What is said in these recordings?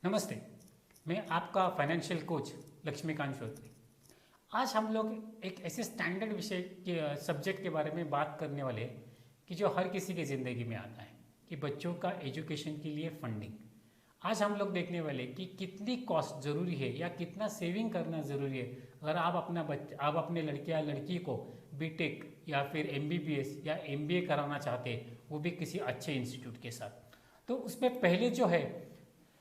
नमस्ते। मैं आपका फाइनेंशियल कोच लक्ष्मीकांत श्रोत्री। आज हम लोग एक ऐसे स्टैंडर्ड विषय के सब्जेक्ट के बारे में बात करने वाले हैं कि जो हर किसी की ज़िंदगी में आता है कि बच्चों का एजुकेशन के लिए फंडिंग। आज हम लोग देखने वाले कि कितनी कॉस्ट ज़रूरी है या कितना सेविंग करना ज़रूरी है अगर आप अपने लड़के या लड़की को बीटेक या फिर एमबीबीएस या एमबीए कराना चाहते हैं, वो भी किसी अच्छे इंस्टीट्यूट के साथ। तो उसमें पहले जो है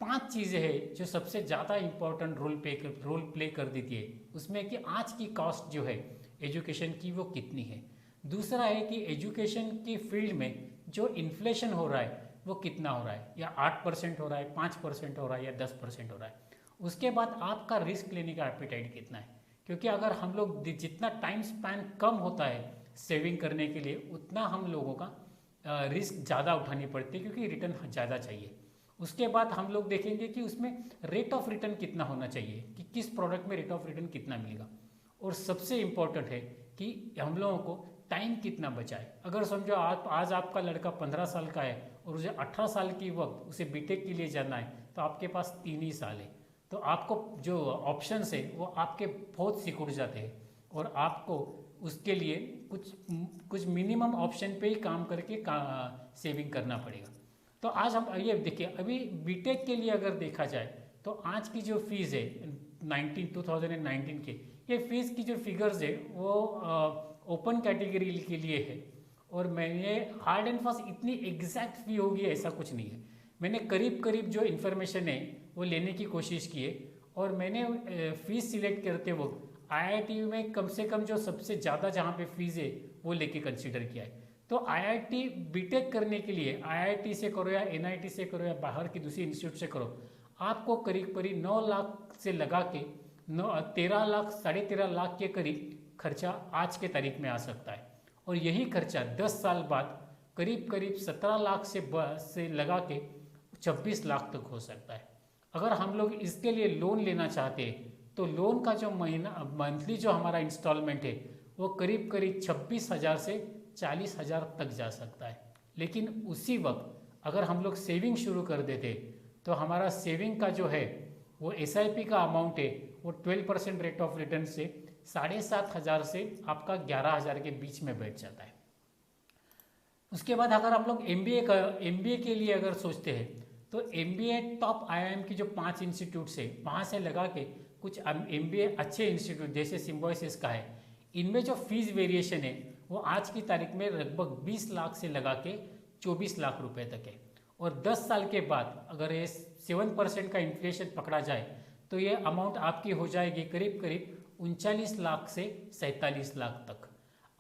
5 चीज़ें हैं जो सबसे ज़्यादा इम्पोर्टेंट रोल प्ले कर देती है उसमें कि आज की कॉस्ट जो है एजुकेशन की वो कितनी है। दूसरा है कि एजुकेशन की फील्ड में जो इन्फ्लेशन हो रहा है वो कितना हो रहा है, या 8% हो रहा है, 5% हो रहा है, या 10% हो रहा है। उसके बाद आपका रिस्क लेने का एपिटाइट कितना है, क्योंकि अगर हम लोग जितना टाइम स्पैन कम होता है सेविंग करने के लिए उतना हम लोगों का रिस्क ज़्यादा उठानी पड़ती है क्योंकि रिटर्न ज़्यादा चाहिए। उसके बाद हम लोग देखेंगे कि उसमें रेट ऑफ रिटर्न कितना होना चाहिए, कि किस प्रोडक्ट में रेट ऑफ रिटर्न कितना मिलेगा। और सबसे इम्पॉर्टेंट है कि हम लोगों को टाइम कितना बचा है। अगर समझो आज आपका लड़का 15 साल का है और उसे 18 साल की वक्त उसे बीटेक के लिए जाना है तो आपके पास 3 ही साल है। तो आपको जो ऑप्शंस है वो आपके बहुत सिकुड़ जाते हैं और आपको उसके लिए कुछ कुछ मिनिमम ऑप्शन पे ही काम करके सेविंग करना पड़ेगा। तो आज हम ये देखिए, अभी बीटेक के लिए अगर देखा जाए तो आज की जो फीस है 2019 के, ये फीस की जो फिगर्स है वो ओपन कैटेगरी के लिए है। और मैंने हार्ड एंड फास्ट इतनी एग्जैक्ट फी होगी ऐसा कुछ नहीं है। मैंने करीब करीब जो इन्फॉर्मेशन है वो लेने की कोशिश की है। और मैंने फीस सिलेक्ट करते वक्त आईआईटी में कम से कम जो सबसे ज़्यादा जहाँ पे फीस है वो लेके कंसिडर किया है। तो आईआईटी बीटेक करने के लिए आईआईटी से करो या एनआईटी से करो या बाहर की दूसरी इंस्टीट्यूट से करो, आपको करीब करीब 9 लाख से लगा के 13 लाख 13.5 लाख के करीब खर्चा आज के तारीख में आ सकता है। और यही खर्चा 10 साल बाद करीब करीब 17 लाख से लगा के 26 लाख तक हो सकता है। अगर हम लोग इसके लिए लोन लेना चाहते हैं तो लोन का जो महीना मंथली जो हमारा इंस्टॉलमेंट है वो करीब करीब 26,000 से 40,000 तक जा सकता है। लेकिन उसी वक्त अगर हम लोग सेविंग शुरू कर देते तो हमारा सेविंग का जो है वो एसआईपी का अमाउंट है वो 12% रेट ऑफ रिटर्न से 7,500 से आपका 11,000 के बीच में बैठ जाता है। उसके बाद अगर हम लोग एमबीए के लिए अगर सोचते हैं तो एमबीए टॉप आईआईएम की जो 5 इंस्टीट्यूट्स है वहाँ से लगा के कुछ एमबीए अच्छे इंस्टीट्यूट जैसे सिम्बोसिस का है, इनमें जो फीस वेरिएशन है वो आज की तारीख में लगभग 20 लाख से लगा के 24 लाख रुपए तक है। और 10 साल के बाद अगर ये 7% का इन्फ्लेशन पकड़ा जाए तो ये अमाउंट आपकी हो जाएगी करीब करीब 39 लाख से 47 लाख तक।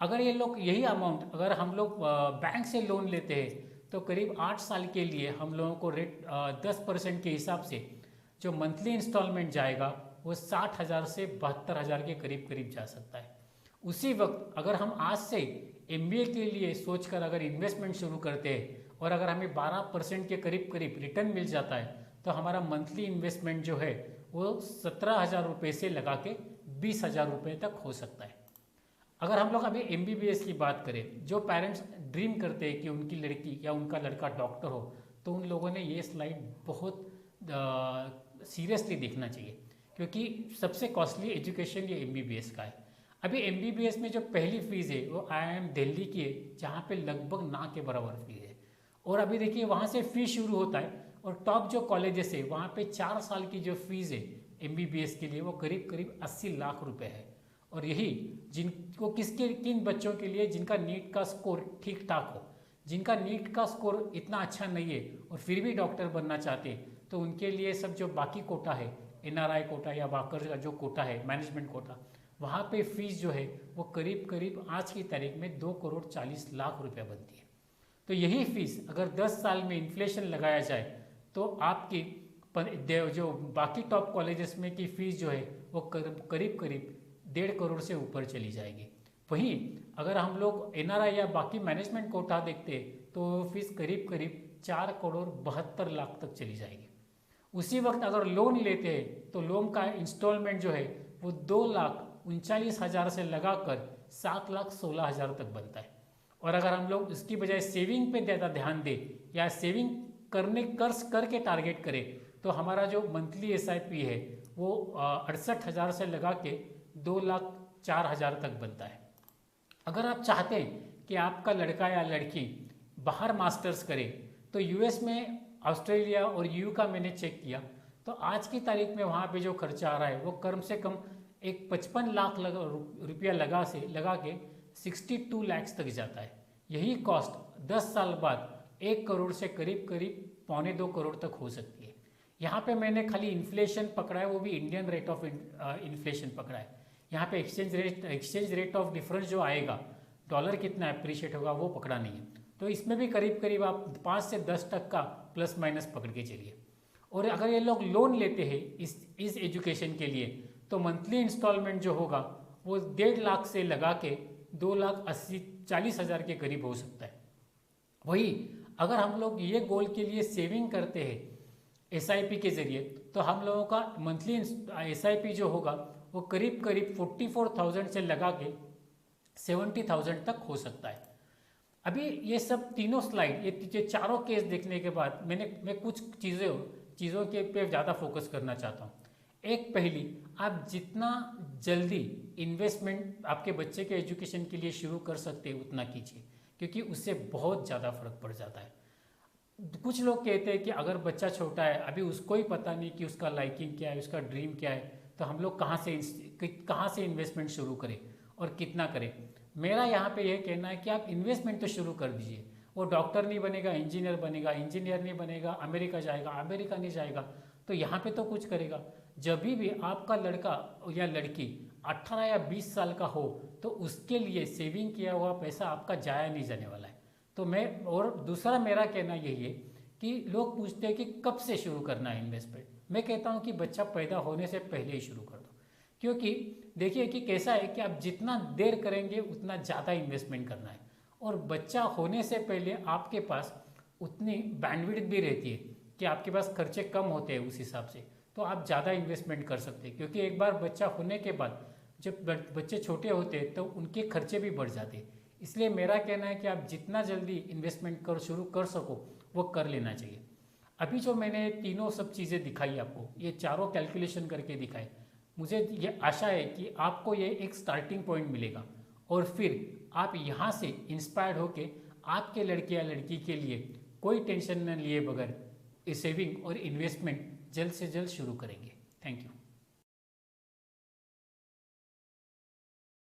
अगर ये लोग यही अमाउंट अगर हम लोग बैंक से लोन लेते हैं तो करीब 8 साल के लिए हम लोगों को रेट 10% के हिसाब से जो मंथली इंस्टॉलमेंट जाएगा वो 60,000 से 72,000 के करीब करीब जा सकता है। उसी वक्त अगर हम आज से एमबीए के लिए सोचकर अगर इन्वेस्टमेंट शुरू करते हैं और अगर हमें 12% के करीब करीब रिटर्न मिल जाता है तो हमारा मंथली इन्वेस्टमेंट जो है वो 17,000 रुपये से लगा के 20,000 रुपये तक हो सकता है। अगर हम लोग अभी एमबीबीएस की बात करें, जो पेरेंट्स ड्रीम करते हैं कि उनकी लड़की या उनका लड़का डॉक्टर हो, तो उन लोगों ने ये स्लाइड बहुत सीरियसली देखना चाहिए क्योंकि सबसे कॉस्टली एजुकेशन ये एमबीबीएस का है। अभी एमबीबीएस में जो पहली फीस है वो आईआईएम दिल्ली की है जहाँ पे लगभग ना के बराबर फीस है। और अभी देखिए वहाँ से फीस शुरू होता है और टॉप जो कॉलेजेस है वहाँ पे 4 साल की जो फीस है एमबीबीएस के लिए वो करीब करीब 80 लाख रुपए है। और यही जिनको किन बच्चों के लिए जिनका नीट का स्कोर ठीक ठाक हो, जिनका नीट का स्कोर इतना अच्छा नहीं है और फिर भी डॉक्टर बनना चाहते हैं, तो उनके लिए सब जो बाकी कोटा है, एनआरआई कोटा या बाकर का जो कोटा है मैनेजमेंट कोटा, वहाँ पे फीस जो है वो करीब करीब आज की तारीख में 2,40,00,000 रुपया बनती है। तो यही फीस अगर 10 साल में इन्फ्लेशन लगाया जाए तो आपकी जो बाकी टॉप कॉलेजेस में की फीस जो है वो करीब करीब 1.5 करोड़ से ऊपर चली जाएगी। वहीं अगर हम लोग एनआरआई या बाकी मैनेजमेंट कोटा देखते हैं तो फीस करीब करीब 4,72,00,000 तक चली जाएगी। उसी वक्त अगर लोन लेते हैं तो लोन का इंस्टॉलमेंट जो है वो 2,39,000 से लगाकर 7,16,000 तक बनता है। और अगर हम लोग इसकी बजाय सेविंग पे ज़्यादा ध्यान दें या सेविंग करके टारगेट करें तो हमारा जो मंथली SIP है वो 68,000 से लगा के 2,04,000 तक बनता है। अगर आप चाहते हैं कि आपका लड़का या लड़की बाहर मास्टर्स करे तो US में, ऑस्ट्रेलिया और EU का मैंने चेक किया तो आज की तारीख में वहाँ पे जो खर्चा आ रहा है वो कम से कम एक 55 लाख रुपया लगा के 62 लाख तक जाता है। यही कॉस्ट 10 साल बाद 1 करोड़ से करीब करीब 1.25 करोड़ तक हो सकती है। यहाँ पे मैंने खाली इन्फ्लेशन पकड़ा है, वो भी इंडियन रेट ऑफ इन्फ्लेशन पकड़ा है। यहाँ पे एक्सचेंज रेट ऑफ डिफरेंस जो आएगा, डॉलर कितना अप्रिशिएट होगा वो पकड़ा नहीं है। तो इसमें भी करीब करीब आप 5 से 10% का प्लस माइनस पकड़ के चलिए। और अगर ये लोग लोन लेते हैं इस एजुकेशन के लिए तो मंथली इंस्टॉलमेंट जो होगा वो 1.5 लाख से लगा के 2,40,000 के करीब हो सकता है। वही अगर हम लोग ये गोल के लिए सेविंग करते हैं SIP के जरिए तो हम लोगों का मंथली SIP जो होगा वो करीब करीब 44,000 से लगा के 70,000 तक हो सकता है। अभी ये सब तीनों स्लाइड, ये चारों केस देखने के बाद मैं कुछ चीज़ों के पे ज़्यादा फोकस करना चाहता हूँ। एक पहली, आप जितना जल्दी इन्वेस्टमेंट आपके बच्चे के एजुकेशन के लिए शुरू कर सकते हैं उतना कीजिए, क्योंकि उससे बहुत ज़्यादा फर्क पड़ जाता है। कुछ लोग कहते हैं कि अगर बच्चा छोटा है, अभी उसको ही पता नहीं कि उसका लाइकिंग क्या है, उसका ड्रीम क्या है, तो हम लोग कहाँ से इन्वेस्टमेंट शुरू करें और कितना करें। मेरा यहाँ पे यह कहना है कि आप इन्वेस्टमेंट तो शुरू कर दीजिए। वो डॉक्टर नहीं बनेगा, इंजीनियर बनेगा, इंजीनियर नहीं बनेगा, अमेरिका जाएगा, अमेरिका नहीं जाएगा तो यहाँ पे तो कुछ करेगा। जब भी आपका लड़का या लड़की 18 या 20 साल का हो तो उसके लिए सेविंग किया हुआ पैसा आपका जाया नहीं जाने वाला है। तो और दूसरा मेरा कहना यही है कि लोग पूछते हैं कि कब से शुरू करना है इन्वेस्टमेंट। मैं कहता हूँ कि बच्चा पैदा होने से पहले ही शुरू कर दो, क्योंकि देखिए कि कैसा है कि आप जितना देर करेंगे उतना ज़्यादा इन्वेस्टमेंट करना है, और बच्चा होने से पहले आपके पास उतनी बैंडविड्थ भी रहती है कि आपके पास खर्चे कम होते हैं, उस हिसाब से तो आप ज़्यादा इन्वेस्टमेंट कर सकते हैं। क्योंकि एक बार बच्चा होने के बाद जब बच्चे छोटे होते हैं तो उनके खर्चे भी बढ़ जाते हैं। इसलिए मेरा कहना है कि आप जितना जल्दी इन्वेस्टमेंट शुरू कर सको वो कर लेना चाहिए। अभी जो मैंने तीनों सब चीज़ें दिखाई आपको, ये चारों कैलकुलेशन करके दिखाए, मुझे ये आशा है कि आपको ये एक स्टार्टिंग पॉइंट मिलेगा और फिर आप यहाँ से इंस्पायर्ड होके आपके लड़के या लड़की के लिए कोई टेंशन न लिए बगैर सेविंग और इन्वेस्टमेंट जल्द से जल्द शुरू करेंगे। Thank you.